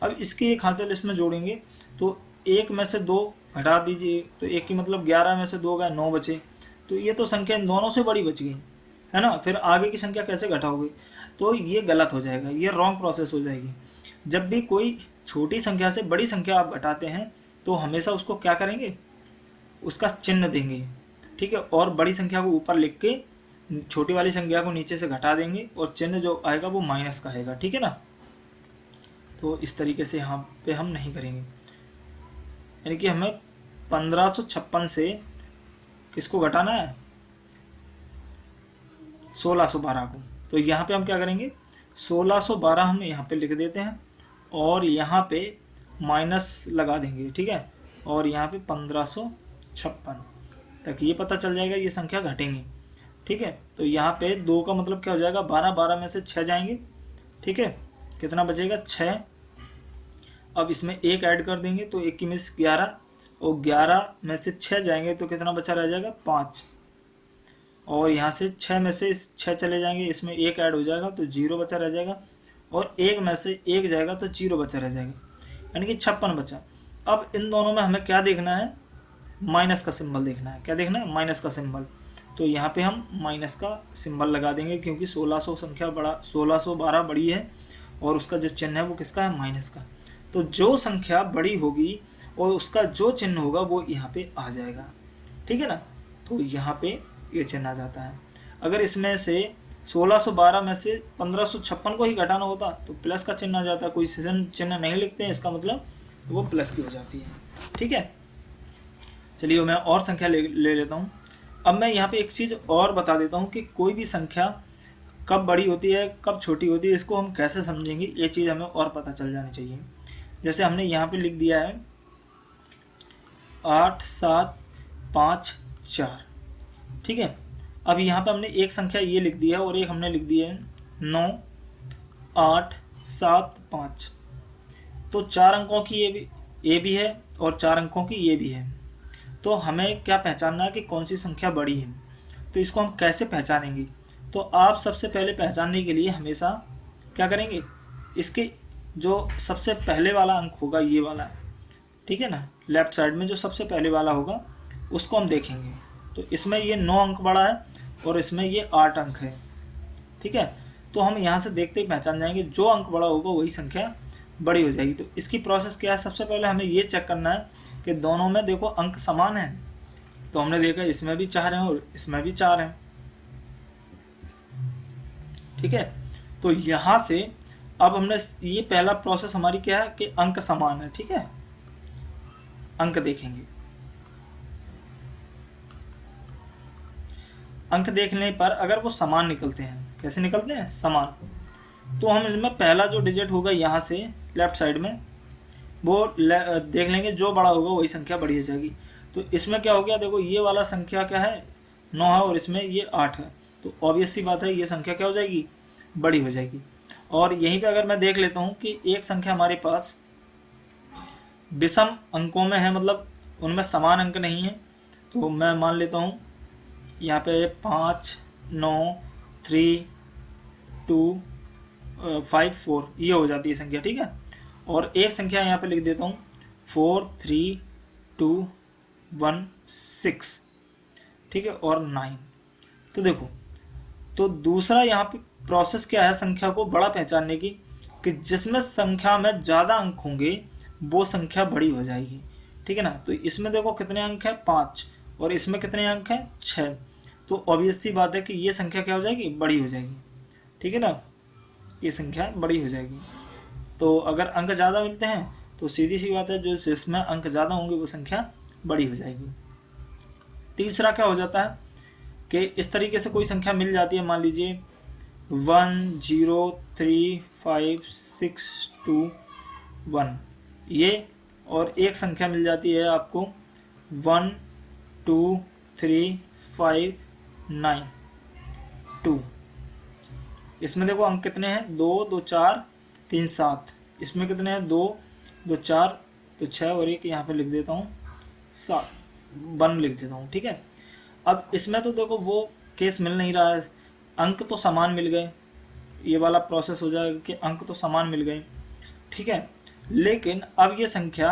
अब इसके एक हासिल इसमें जोड़ेंगे तो 1 में से 2 घटा दीजिए, तो 1 की मतलब 11 में से 2 गए, 9 बचे। तो ये तो संख्या इन दोनों से बड़ी बच गई है ना, फिर आगे की संख्या कैसे घटाओगे, तो ये गलत हो जाएगा, ये रॉन्ग प्रोसेस हो जाएगी। जब भी कोई छोटी संख्या से बड़ी संख्या आप घटाते हैं तो हमेशा उसको क्या करेंगे, उसका चिन्ह देंगे, ठीक है, और बड़ी संख्या को ऊपर लिख के छोटी वाली संख्या को नीचे से घटा देंगे और चिन्ह जो आएगा वो माइनस का आएगा, ठीक है ना। तो इस तरीके से यहाँ पे हम नहीं करेंगे, यानी कि हमें 1556 से किसको घटाना है, 1612 को। तो यहाँ पे हम क्या करेंगे, 1612 हम यहाँ पे लिख देते हैं और यहाँ पे माइनस लगा देंगे, ठीक है, और यहाँ पे 1556 तक ये पता चल जाएगा ये संख्या घटेंगी, ठीक है। तो यहाँ पे 2 का मतलब क्या हो जाएगा, 12, 12 में से 6 जाएंगे, ठीक है, कितना बचेगा, 6। अब इसमें 1 ऐड कर देंगे तो 1 की मिस 11, और 11 में से 6 जाएंगे तो कितना बचा रह जाएगा, 5। और यहाँ से 6 में से 6 चले जाएंगे, इसमें 1 ऐड हो जाएगा तो 0 बचा रह जाएगा, और 1 में से 1 जाएगा तो 0 बचा रह जाएगा, यानी कि 56 बचा। अब इन दोनों में हमें क्या देखना है, माइनस का सिंबल देखना है। क्या देखना है, माइनस का सिंबल। तो यहाँ पे हम माइनस का सिंबल लगा देंगे क्योंकि 1600 संख्या बड़ा 1612 बड़ी है और उसका जो चिन्ह है वो किसका है, माइनस का। तो जो संख्या बड़ी होगी और उसका जो चिन्ह होगा वो यहाँ पे आ जाएगा, ठीक है ना। तो यहाँ पे ये चिन्ह आ जाता है। अगर इसमें से 1612 में से 1556 को ही घटाना होता तो प्लस का चिन्ह आ जाता, कोई चिन्ह नहीं लिखते हैं, इसका मतलब वो प्लस की हो जाती है, ठीक है। चलिए मैं और संख्या ले लेता हूँ। अब मैं यहाँ पे एक चीज़ और बता देता हूँ कि कोई भी संख्या कब बड़ी होती है कब छोटी होती है, इसको हम कैसे समझेंगे, ये चीज़ हमें और पता चल जानी चाहिए। जैसे हमने यहाँ पे लिख दिया है 8 7 5 4, ठीक है। अब यहाँ पे हमने एक संख्या ये लिख दी है और एक हमने लिख दी है 9 8 7 5। तो 4 अंकों की ये भी है और 4 अंकों की ये भी है। तो हमें क्या पहचानना है कि कौन सी संख्या बड़ी है। तो इसको हम कैसे पहचानेंगे? तो आप सबसे पहले पहचानने के लिए हमेशा क्या करेंगे, इसके जो सबसे पहले वाला अंक होगा ये वाला, ठीक है ना, लेफ्ट साइड में जो सबसे पहले वाला होगा उसको हम देखेंगे। तो इसमें ये 9 अंक बड़ा है और इसमें ये 8 अंक है, ठीक है। तो हम यहाँ से देखते ही पहचान जाएंगे, जो अंक बड़ा होगा वही संख्या बड़ी हो जाएगी। तो इसकी प्रोसेस क्या है, सबसे पहले हमें ये चेक करना है कि दोनों में देखो अंक समान है। तो हमने देखा इसमें भी 4 हैं और इसमें भी 4 हैं, ठीक है। तो यहाँ से अब हमने ये पहला प्रोसेस हमारी क्या है कि अंक समान है, ठीक है। अंक देखेंगे, अंक देखने पर अगर वो समान निकलते हैं, कैसे निकलते हैं, समान, तो हम इनमें पहला जो डिजिट होगा यहाँ से लेफ्ट साइड में वो देख लेंगे, जो बड़ा होगा वही संख्या बड़ी हो जाएगी। तो इसमें क्या हो गया, देखो ये वाला संख्या क्या है 9 है और इसमें ये 8 है। तो ऑब्वियस सी बात है ये संख्या क्या हो जाएगी, बड़ी हो जाएगी। और यहीं पे अगर मैं देख लेता हूँ कि एक संख्या हमारे पास विषम अंकों में है, मतलब उनमें समान अंक नहीं है। तो मैं मान लेता हूँ यहाँ पे 5 9 3 2 5 4 ये हो जाती है संख्या, ठीक है। और एक संख्या यहाँ पे लिख देता हूँ 4 3 2 1 6, ठीक है, और 9। तो देखो, तो दूसरा यहाँ पे प्रोसेस क्या है संख्या को बड़ा पहचानने की, कि जिसमें संख्या में ज़्यादा अंक होंगे वो संख्या बड़ी हो जाएगी, ठीक है ना। तो इसमें देखो कितने अंक हैं 5 और इसमें कितने अंक हैं 6। तो ऑब्वियस सी बात है कि ये संख्या क्या हो जाएगी, बड़ी हो जाएगी, ठीक है ना, ये संख्या बड़ी हो जाएगी। तो अगर अंक ज़्यादा मिलते हैं तो सीधी सी बात है जो जिसमें अंक ज़्यादा होंगे वो संख्या बड़ी हो जाएगी। तीसरा क्या हो जाता है कि इस तरीके से कोई संख्या मिल जाती है, मान लीजिए 1 0 3 5 6 2 1 ये, और एक संख्या मिल जाती है आपको 1 2 3 5 9 2। इसमें देखो अंक कितने हैं, 2 2 4 3 7। इसमें कितने हैं, 2 2 4 तो 6 और एक यहाँ पे लिख देता हूँ 7 1 लिख देता हूँ, ठीक है। अब इसमें तो देखो वो केस मिल नहीं रहा है, अंक तो समान मिल गए, ये वाला प्रोसेस हो जाएगा कि अंक तो समान मिल गए, ठीक है। लेकिन अब ये संख्या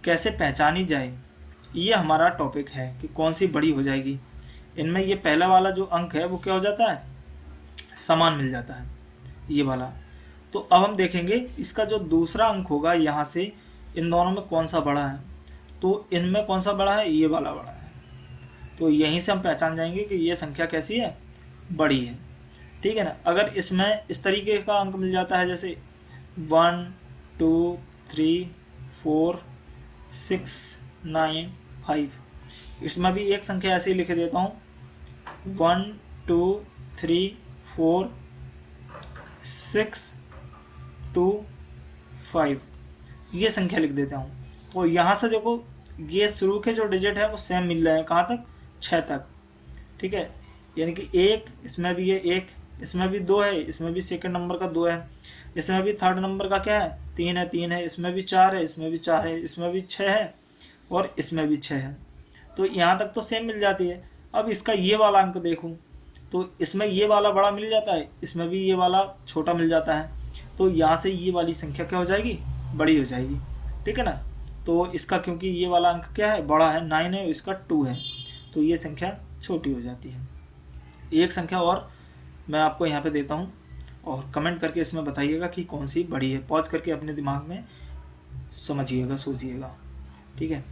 कैसे पहचानी जाए, ये हमारा टॉपिक है कि कौन सी बड़ी हो जाएगी। इनमें ये पहला वाला जो अंक है वो क्या हो जाता है, समान मिल जाता है, ये वाला। तो अब हम देखेंगे इसका जो दूसरा अंक होगा यहाँ से इन दोनों में कौन सा बड़ा है। तो इनमें कौन सा बड़ा है, ये वाला बड़ा है। तो यहीं से हम पहचान जाएंगे कि ये संख्या कैसी है, बड़ी है, ठीक है ना। अगर इसमें इस तरीके का अंक मिल जाता है जैसे 1 2 3 4 6 9 5, इसमें भी एक संख्या ऐसे ही लिख देता हूँ 1 2 3 4 6 2 5, ये संख्या लिख देता हूँ। तो यहाँ से देखो ये शुरू के जो डिजिट है वो सेम मिल रहे हैं, कहाँ तक, 6 तक, ठीक है। यानी कि 1, इसमें भी ये 1, इसमें भी 2 है, इसमें भी सेकंड नंबर का 2 है, इसमें भी थर्ड नंबर का क्या है 3 है, 3 है, इसमें भी 4 है, इसमें भी 4 है, इसमें भी 6 है और इसमें भी 6 है। तो यहाँ तक तो सेम मिल जाती है। अब इसका ये वाला अंक देखूँ तो इसमें ये वाला बड़ा मिल जाता है, इसमें भी ये वाला छोटा मिल जाता है। तो यहाँ से ये वाली संख्या क्या हो जाएगी, बड़ी हो जाएगी, ठीक है ना। तो इसका क्योंकि ये वाला अंक क्या है, बड़ा है, 9 है, इसका 2 है, तो ये संख्या छोटी हो जाती है। एक संख्या और मैं आपको यहाँ पे देता हूँ और कमेंट करके इसमें बताइएगा कि कौन सी बड़ी है। पॉज करके अपने दिमाग में समझिएगा, सोचिएगा, ठीक है।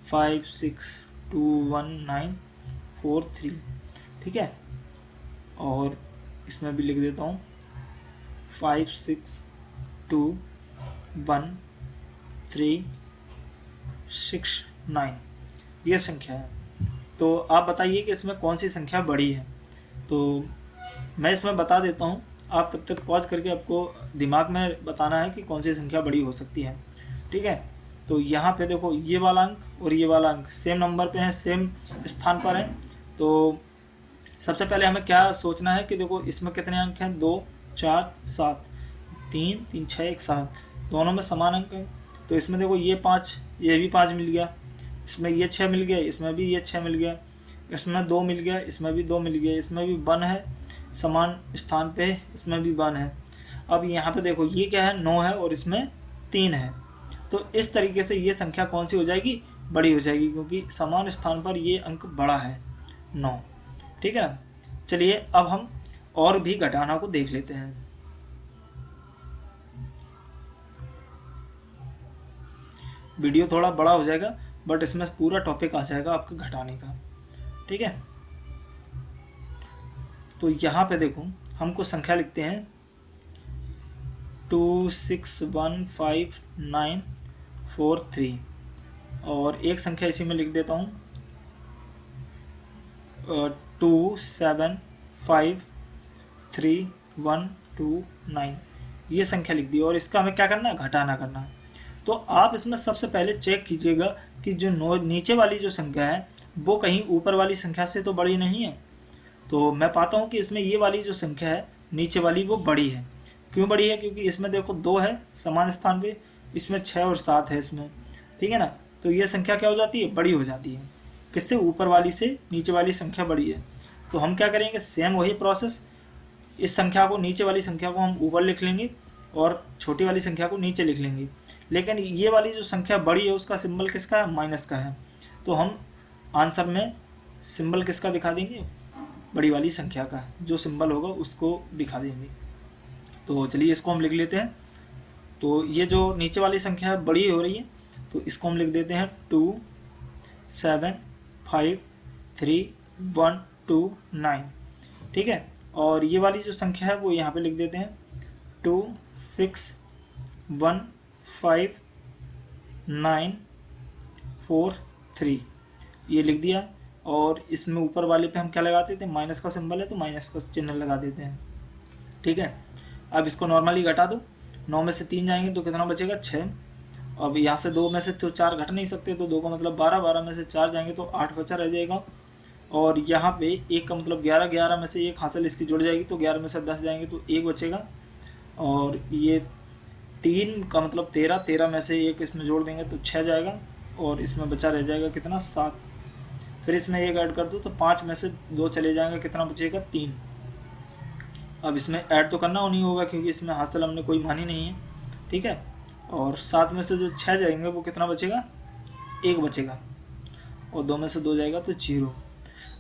5 6 2 1 9 4 3, ठीक है। और इसमें भी लिख देता हूँ 5 6 2 1 3 6 9, ये संख्या है। तो आप बताइए कि इसमें कौन सी संख्या बड़ी है। तो मैं इसमें बता देता हूँ, आप तब तक पॉज करके आपको दिमाग में बताना है कि कौन सी संख्या बड़ी हो सकती है, ठीक है। तो यहाँ पे देखो ये वाला अंक और ये वाला अंक सेम नंबर पे हैं, सेम स्थान पर हैं। तो सबसे पहले हमें क्या सोचना है कि देखो इसमें कितने अंक हैं, 2 4 7, 3 3 6 1 7, दोनों में समान अंक है। तो इसमें देखो ये 5, ये भी 5 मिल गया, इसमें ये 6 मिल गया, इसमें भी ये 6 मिल गया, इसमें 2 मिल गया, इसमें भी 2 मिल गया, इसमें भी 1 है समान स्थान पे, इसमें भी 1 है। अब यहाँ पे देखो ये क्या है, 9 है और इसमें 3 है। तो इस तरीके से ये संख्या कौन सी हो जाएगी, बड़ी हो जाएगी, क्योंकि समान स्थान पर ये अंक बड़ा है 9। ठीक है ना। चलिए अब हम और भी घटाना को देख लेते हैं। वीडियो थोड़ा बड़ा हो जाएगा बट इसमें पूरा टॉपिक आ जाएगा आपके घटाने का। ठीक है। तो यहाँ पे देखो हम कुछ संख्या लिखते हैं 2615943 और एक संख्या इसी में लिख देता हूँ 2753129, ये संख्या लिख दी और इसका हमें क्या करना है, घटाना करना है। तो आप इसमें सबसे पहले चेक कीजिएगा कि जो नीचे वाली जो संख्या है वो कहीं ऊपर वाली संख्या से तो बड़ी नहीं है। तो मैं पाता हूँ कि इसमें ये वाली जो संख्या है नीचे वाली वो बड़ी है। क्यों बड़ी है, क्योंकि इसमें देखो 2 है समान स्थान पे, इसमें 6 और 7 है इसमें। ठीक है ना। तो ये संख्या क्या हो जाती है, बड़ी हो जाती है। किससे, ऊपर वाली से नीचे वाली संख्या बड़ी है। तो हम क्या करेंगे, सेम वही प्रोसेस, इस संख्या को, नीचे वाली संख्या को हम ऊपर लिख लेंगे और छोटी वाली संख्या को नीचे लिख लेंगे। लेकिन ये वाली जो संख्या बड़ी है उसका सिंबल किसका है, माइनस का है। तो हम आंसर में सिंबल किसका दिखा देंगे, बड़ी वाली संख्या का जो सिंबल होगा उसको दिखा देंगे। तो चलिए इसको हम लिख लेते हैं। तो ये जो नीचे वाली संख्या है बड़ी हो रही है, तो इसको हम लिख देते हैं 2753129। ठीक है। और ये वाली जो संख्या है वो यहाँ पे लिख देते हैं 2615943, ये लिख दिया। और इसमें ऊपर वाले पे हम क्या लगाते थे, माइनस का सिंबल है तो माइनस का चिन्ह लगा देते हैं। ठीक है। अब इसको नॉर्मली घटा दो, 9 में से 3 जाएंगे तो कितना बचेगा, 6। अब यहाँ से 2 में से तो 4 घट नहीं सकते, तो 2 का मतलब 12, 12 में से 4 जाएंगे तो 8 बचा रह जाएगा। और यहाँ पे 1 का मतलब 11, 11 में से 1 हासिल इसकी जुड़ जाएगी तो 11 में से 10 जाएंगे तो 1 बचेगा। और ये 3 का मतलब 13, 13 में से 1 इसमें जोड़ देंगे तो 6 जाएगा और इसमें बचा रह जाएगा कितना, 7। फिर इसमें 1 ऐड कर दो तो 5 में से 2 चले जाएंगे, कितना बचेगा, 3। अब इसमें ऐड तो करना नहीं होगा क्योंकि इसमें हासिल हमने कोई मानी नहीं है। ठीक है। और 7 में से जो 6 जाएंगे वो कितना बचेगा, 1 बचेगा। और 2 में से 2 जाएगा तो 0।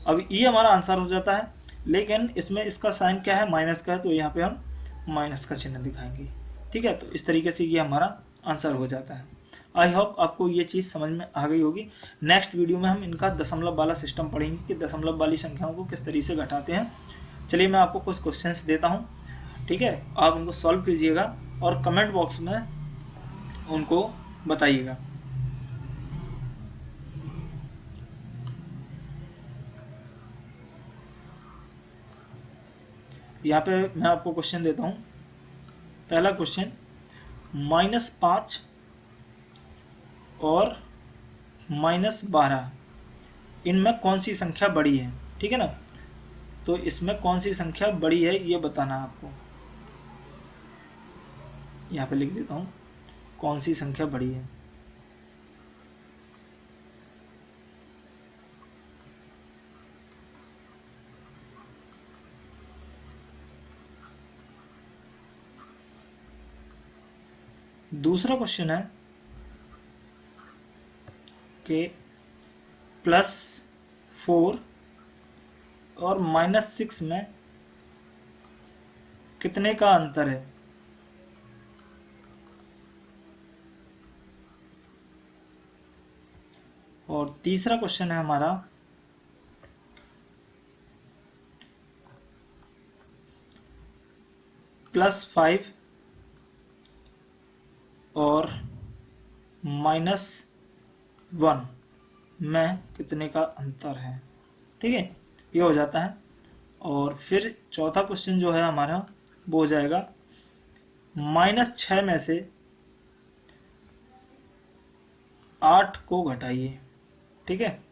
अब ये हमारा आंसर हो जाता है। लेकिन इसमें इसका साइन क्या है, माइनस का है, तो यहाँ पे हम माइनस का चिन्ह दिखाएंगे। ठीक है। तो इस तरीके से ये हमारा आंसर हो जाता है। आई होप आपको ये चीज़ समझ में आ गई होगी। नेक्स्ट वीडियो में हम इनका दशमलव वाला सिस्टम पढ़ेंगे कि दशमलव वाली संख्याओं को किस तरीके से घटाते हैं। चलिए मैं आपको कुछ क्वेश्चंस देता हूँ। ठीक है। आप उनको सॉल्व कीजिएगा और कमेंट बॉक्स में उनको बताइएगा। यहाँ पे मैं आपको क्वेश्चन देता हूँ। पहला क्वेश्चन, -5 और -12 इनमें कौन सी संख्या बड़ी है। ठीक है ना। तो इसमें कौन सी संख्या बड़ी है ये बताना है आपको। यहाँ पे लिख देता हूँ कौन सी संख्या बड़ी है। दूसरा क्वेश्चन है कि +4 और -6 में कितने का अंतर है। और तीसरा क्वेश्चन है हमारा +5 और -1 में कितने का अंतर है। ठीक है। ये हो जाता है। और फिर चौथा क्वेश्चन जो है हमारा वो हो जाएगा -6 में से 8 को घटाइए। ठीक है।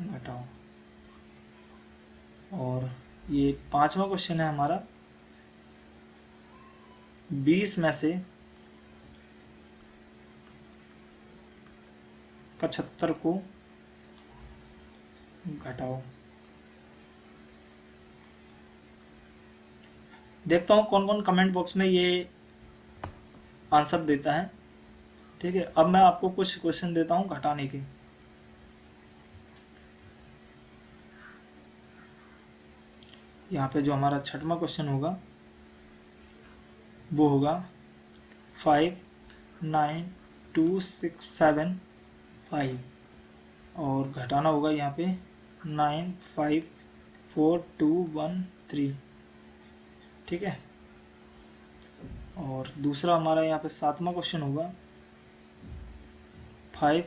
घटाओ। 5वां क्वेश्चन है हमारा 20 में से 75 को घटाओ। देखता हूँ कौन कौन कमेंट बॉक्स में ये आंसर देता है। ठीक है, अब मैं आपको कुछ क्वेश्चन देता हूँ घटाने के। यहाँ पे जो हमारा 6वां क्वेश्चन होगा वो होगा 5 9 2 6 7 5 और घटाना होगा यहाँ पे 9 5 4 2 1 3। ठीक है, और दूसरा हमारा यहाँ पे 7वां क्वेश्चन होगा 5,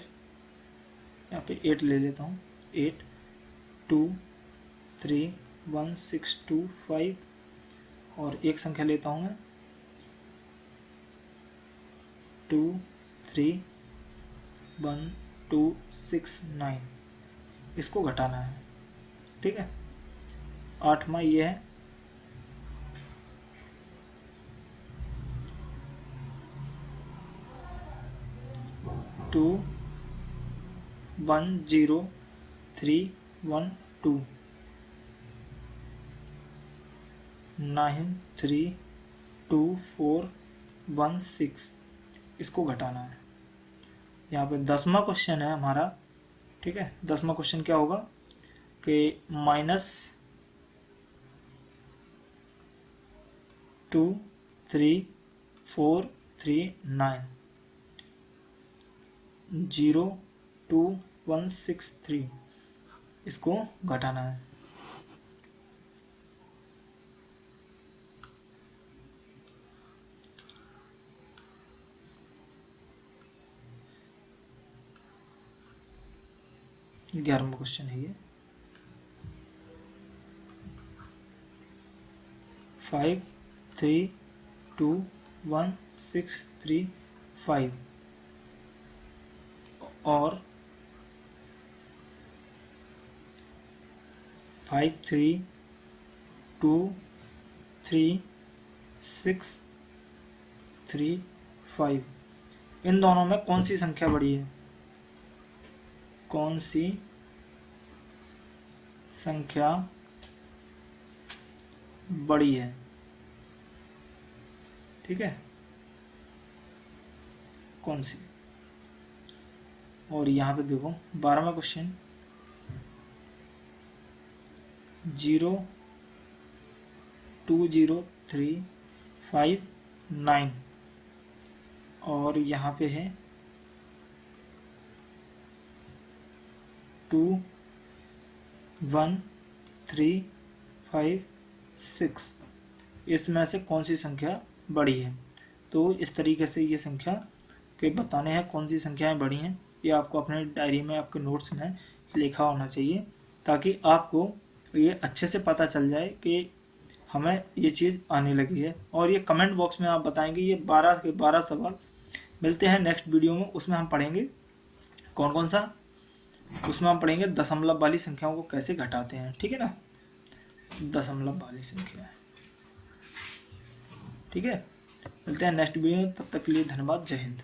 यहाँ पे 8 ले लेता हूँ, 8 2 3 1 6 2 5 और एक संख्या लेता हूँ मैं 2 3 1 2 6 9, इसको घटाना है। ठीक है, 8वां ये है 2 1 0 3 1 2 9 3 2 4 1 6, इसको घटाना है। यहाँ पे 10वां क्वेश्चन है हमारा। ठीक है, 10वां क्वेश्चन क्या होगा कि -2 3 4 3 9 0 2 1 6 3, इसको घटाना है। ये 11वां क्वेश्चन है ये 5 3 2 1 6 3 5 और 5 3 2 3 6 3 5, इन दोनों में कौन सी संख्या बड़ी है? कौन सी संख्या बड़ी है? ठीक है, कौन सी? और यहाँ पे देखो 12वां क्वेश्चन 0 2 0 3 5 9 और यहाँ पे है 2 1 3 5 6, इसमें से कौन सी संख्या बड़ी है? तो इस तरीके से ये संख्या के बताने हैं कौन सी संख्याएं बड़ी हैं। ये आपको अपने डायरी में, आपके नोट्स में लिखा होना चाहिए ताकि आपको ये अच्छे से पता चल जाए कि हमें ये चीज़ आने लगी है। और ये कमेंट बॉक्स में आप बताएंगे। ये 12 के 12 सवाल मिलते हैं नेक्स्ट वीडियो में, उसमें हम पढ़ेंगे कौन कौन सा, उसमें हम पढ़ेंगे दशमलव वाली संख्याओं को कैसे घटाते हैं। ठीक है ना, दशमलव वाली संख्या। ठीक है, मिलते हैं नेक्स्ट वीडियो में, तब तक के लिए धन्यवाद, जय हिंद।